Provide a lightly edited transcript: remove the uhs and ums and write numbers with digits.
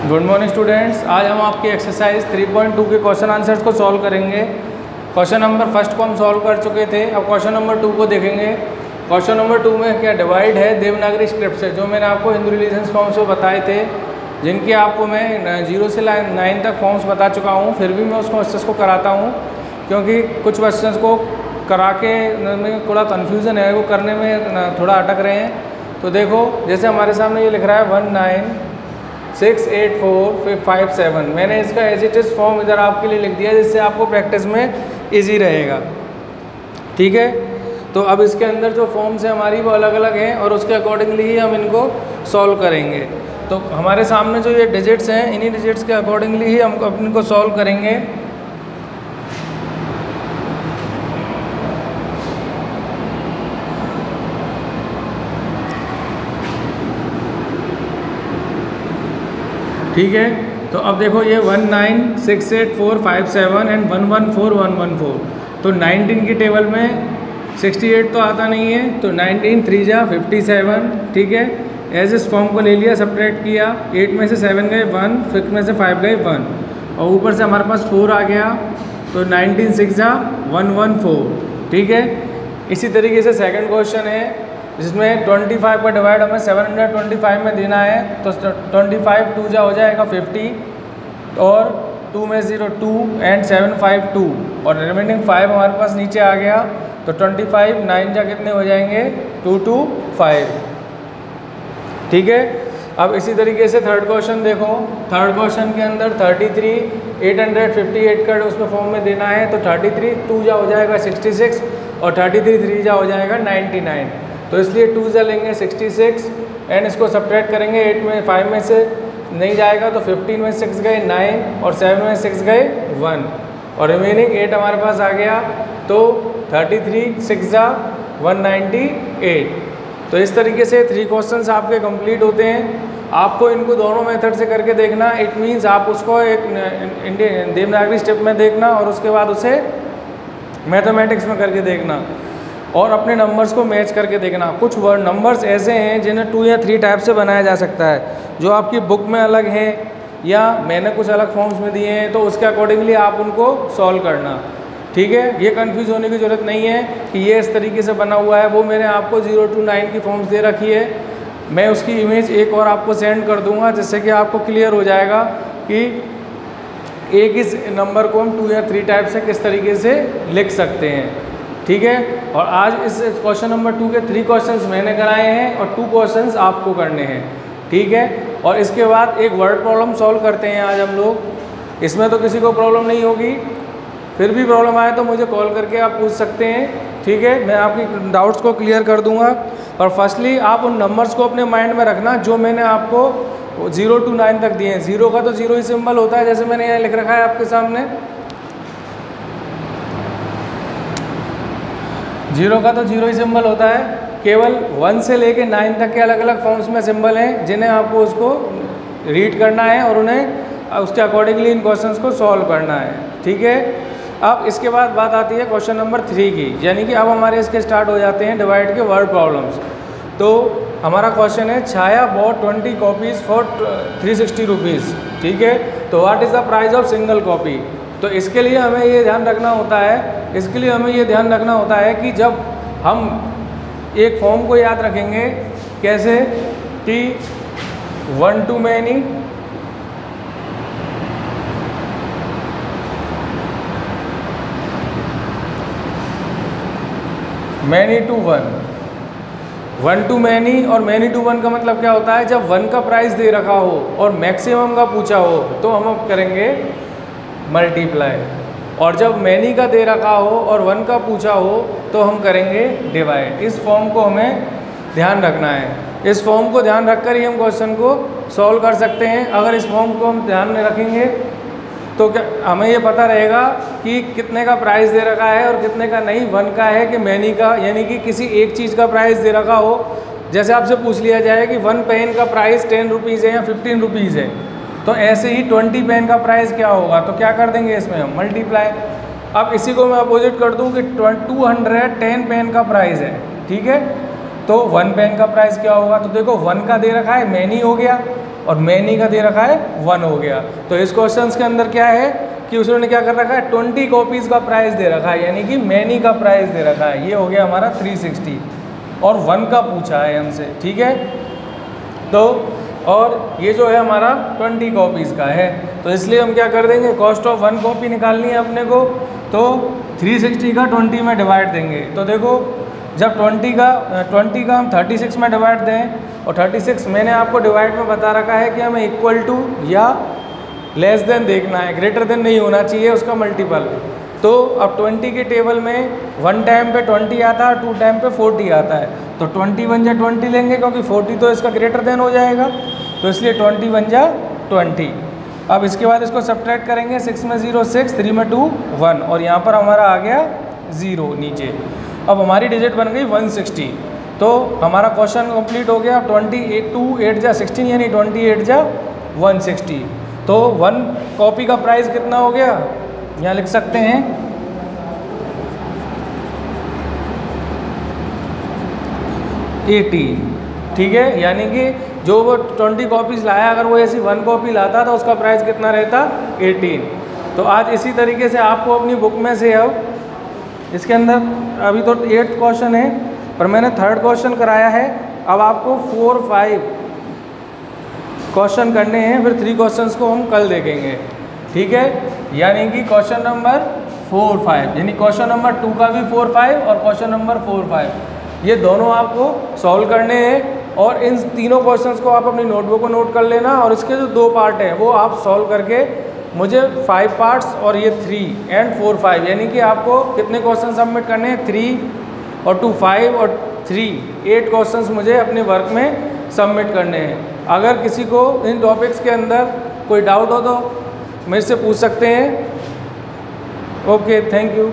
Good morning students. आज हम आपकी एक्सरसाइज 3.2 के क्वेश्चन आंसर्स को सॉल्व करेंगे। क्वेश्चन नंबर फर्स्ट को हम सॉल्व कर चुके थे। अब क्वेश्चन नंबर 2 को देखेंगे। क्वेश्चन नंबर 2 में क्या डिवाइड है देवनागरी स्क्रिप्ट से, जो मैंने आपको हिंदू रिलीजन्स फॉर्म्स को बताए थे, जिनकी आपको मैं 0 से 9 तक फॉर्म्स बता चुका हूँ। फिर भी मैं उस क्वेश्चन को कराता हूँ क्योंकि कुछ क्वेश्चन को करा के में थोड़ा कन्फ्यूज़न है, वो करने में थोड़ा अटक रहे हैं। तो देखो, जैसे हमारे सामने ये लिख रहा है 19684557। मैंने इसका एज इट इज़ फॉर्म इधर आपके लिए लिख दिया जिससे आपको प्रैक्टिस में इजी रहेगा। ठीक है, तो अब इसके अंदर जो फॉर्म्स हैं हमारी वो अलग अलग हैं और उसके अकॉर्डिंगली ही हम इनको सॉल्व करेंगे। तो हमारे सामने जो ये डिजिट्स हैं, इन्हीं डिजिट्स के अकॉर्डिंगली ही हम इनको सॉल्व करेंगे। ठीक है, तो अब देखो ये 19684557 एंड 114114। तो 19 की टेबल में 68 तो आता नहीं है, तो 19 3 जा 57। ठीक है, एज इस फॉर्म को ले लिया, सब्ट्रैक्ट किया। 8 में से 7 गए 1, 6 में से 5 गए 1 और ऊपर से हमारे पास 4 आ गया। तो 19 6 जा 114। ठीक है, इसी तरीके से सेकंड क्वेश्चन है जिसमें 25 का डिवाइड हमें 725 में देना है। तो 25 2 जा हो जाएगा 50 और 2 में 0 2 एंड 7 5 2 और रिमेनिंग 5 हमारे पास नीचे आ गया। तो 25 9 जा कितने हो जाएंगे 2 2 5। ठीक है, अब इसी तरीके से थर्ड क्वेश्चन देखो। थर्ड क्वेश्चन के अंदर 33 858 का उसमें फॉर्म में देना है। तो 33 2 जा हो जाएगा 66 और 33 3 जा हो जाएगा 99। तो इसलिए 2 जा लेंगे 66 एंड इसको सब्ट्रैक्ट करेंगे। 8 में 5 में से नहीं जाएगा तो 15 में 6 गए 9 और 7 में 6 गए 1 और रिमेनिंग 8 हमारे पास आ गया। तो 33 6 जा 198। तो इस तरीके से 3 क्वेश्चंस आपके कंप्लीट होते हैं। आपको इनको दोनों मेथड से करके देखना। इट मीन्स आप उसको एक देवनागरी स्टेप में देखना और उसके बाद उसे मैथमेटिक्स में करके देखना और अपने नंबर्स को मैच करके देखना। कुछ वर्ड नंबर्स ऐसे हैं जिन्हें 2 या 3 टाइप से बनाया जा सकता है, जो आपकी बुक में अलग हैं या मैंने कुछ अलग फॉर्म्स में दिए हैं, तो उसके अकॉर्डिंगली आप उनको सॉल्व करना। ठीक है, ये कंफ्यूज होने की ज़रूरत नहीं है कि ये इस तरीके से बना हुआ है। वो मैंने आपको 0 to 9 की फॉर्म्स दे रखी है। मैं उसकी इमेज एक और आपको सेंड कर दूंगा जिससे कि आपको क्लियर हो जाएगा कि एक इस नंबर को हम 2 या 3 टाइप से किस तरीके से लिख सकते हैं। ठीक है, और आज इस क्वेश्चन नंबर 2 के 3 क्वेश्चंस मैंने कराए हैं और 2 क्वेश्चंस आपको करने हैं। ठीक है, और इसके बाद एक वर्ड प्रॉब्लम सॉल्व करते हैं आज हम लोग। इसमें तो किसी को प्रॉब्लम नहीं होगी, फिर भी प्रॉब्लम आए तो मुझे कॉल करके आप पूछ सकते हैं। ठीक है, मैं आपकी डाउट्स को क्लियर कर दूंगा। और फर्स्टली आप उन नंबर्स को अपने माइंड में रखना जो मैंने आपको 0 to 9 तक दिए हैं। 0 का तो 0 ही सिंबल होता है, जैसे मैंने यहाँ लिख रखा है आपके सामने। 0 का तो 0 ही सिंबल होता है। केवल 1 से लेके 9 तक के अलग अलग फॉर्म्स में सिंबल हैं जिन्हें आपको उसको रीड करना है और उन्हें उसके अकॉर्डिंगली इन क्वेश्चंस को सॉल्व करना है। ठीक है, अब इसके बाद बात आती है क्वेश्चन नंबर 3 की, यानी कि अब हमारे इसके स्टार्ट हो जाते हैं डिवाइड के वर्ड प्रॉब्लम्स। तो हमारा क्वेश्चन है छाया बॉट 20 कॉपीज़ फॉर 360 रुपीज़। ठीक है, तो what is the price of single copy. तो इसके लिए हमें ये ध्यान रखना होता है कि जब हम एक फॉर्म को याद रखेंगे कैसे कि 1 to many, many to 1, 1 to many और many to 1 का मतलब क्या होता है, जब 1 का प्राइस दे रखा हो और मैक्सिमम का पूछा हो तो हम अब करेंगे मल्टीप्लाई, और जब मैनी का दे रखा हो और 1 का पूछा हो तो हम करेंगे डिवाइड। इस फॉर्म को हमें ध्यान रखना है। इस फॉर्म को ध्यान रखकर ही हम क्वेश्चन को सॉल्व कर सकते हैं। अगर इस फॉर्म को हम ध्यान में रखेंगे तो क्या हमें ये पता रहेगा कि कितने का प्राइस दे रखा है और कितने का नहीं, 1 का है कि मैनी का, यानी कि किसी एक चीज़ का प्राइस दे रखा हो। जैसे आपसे पूछ लिया जाए कि 1 पेन का प्राइस 10 रुपीज़ है या 15 रुपीज़ है, तो ऐसे ही 20 पेन का प्राइस क्या होगा, तो क्या कर देंगे इसमें हम मल्टीप्लाई। अब इसी को मैं अपोजिट कर दूं कि 210 पेन का प्राइस है, ठीक है, तो 1 पेन का प्राइस क्या होगा, तो देखो 1 का दे रखा है मैनी हो गया, और मैनी का दे रखा है 1 हो गया। तो इस क्वेश्चन के अंदर क्या है कि उसने क्या कर रखा है, 20 कॉपीज़ का प्राइस दे रखा है, यानी कि मैनी का प्राइस दे रखा है। ये हो गया हमारा 360 और 1 का पूछा है हमसे, ठीक है। तो और ये जो है हमारा 20 कॉपीज़ का है, तो इसलिए हम क्या कर देंगे, कॉस्ट ऑफ 1 कॉपी निकालनी है अपने को, तो 360 का 20 में डिवाइड देंगे। तो देखो जब 20 का हम 36 में डिवाइड दें, और 36 मैंने आपको डिवाइड में बता रखा है कि हमें इक्वल टू या लेस देन देखना है, ग्रेटर देन नहीं होना चाहिए उसका मल्टीपल। तो अब 20 के टेबल में 1 टाइम पे 20 आता है, 2 टाइम पे 40 आता है, तो 20 1 जा 20 लेंगे क्योंकि 40 तो इसका ग्रेटर देन हो जाएगा, तो इसलिए 20 1 जा 20। अब इसके बाद इसको सब्ट्रैक्ट करेंगे, 6 में 0 6, 3 में 2 1, और यहाँ पर हमारा आ गया 0 नीचे। अब हमारी डिजिट बन गई 160, तो हमारा क्वेश्चन कंप्लीट हो गया। 2 8 जा 16 यानी 28 जा 160। तो 1 कॉपी का प्राइस कितना हो गया, यहाँ लिख सकते हैं 18, ठीक है। यानी कि जो वो 20 कॉपीज़ लाया, अगर वो ऐसी 1 कॉपी लाता तो उसका प्राइस कितना रहता, 18। तो आज इसी तरीके से आपको अपनी बुक में से, अब इसके अंदर अभी तो 8th क्वेश्चन है, पर मैंने 3rd क्वेश्चन कराया है। अब आपको 4 5 क्वेश्चन करने हैं, फिर 3 क्वेश्चंस को हम कल देखेंगे, ठीक है। यानी कि क्वेश्चन नंबर 4 5, यानी क्वेश्चन नंबर 2 का भी 4 5 और क्वेश्चन नंबर 4 5, ये दोनों आपको सॉल्व करने हैं। और इन तीनों क्वेश्चंस को आप अपनी नोटबुक को नोट कर लेना, और इसके जो 2 पार्ट हैं वो आप सॉल्व करके मुझे 5 पार्ट्स और ये 3 एंड 4 5, यानी कि आपको कितने क्वेश्चन सबमिट करने हैं, 3 और 2 5 और 3 8 क्वेश्चंस मुझे अपने वर्क में सबमिट करने हैं। अगर किसी को इन टॉपिक्स के अंदर कोई डाउट हो तो मेरे से पूछ सकते हैं। Okay, thank you.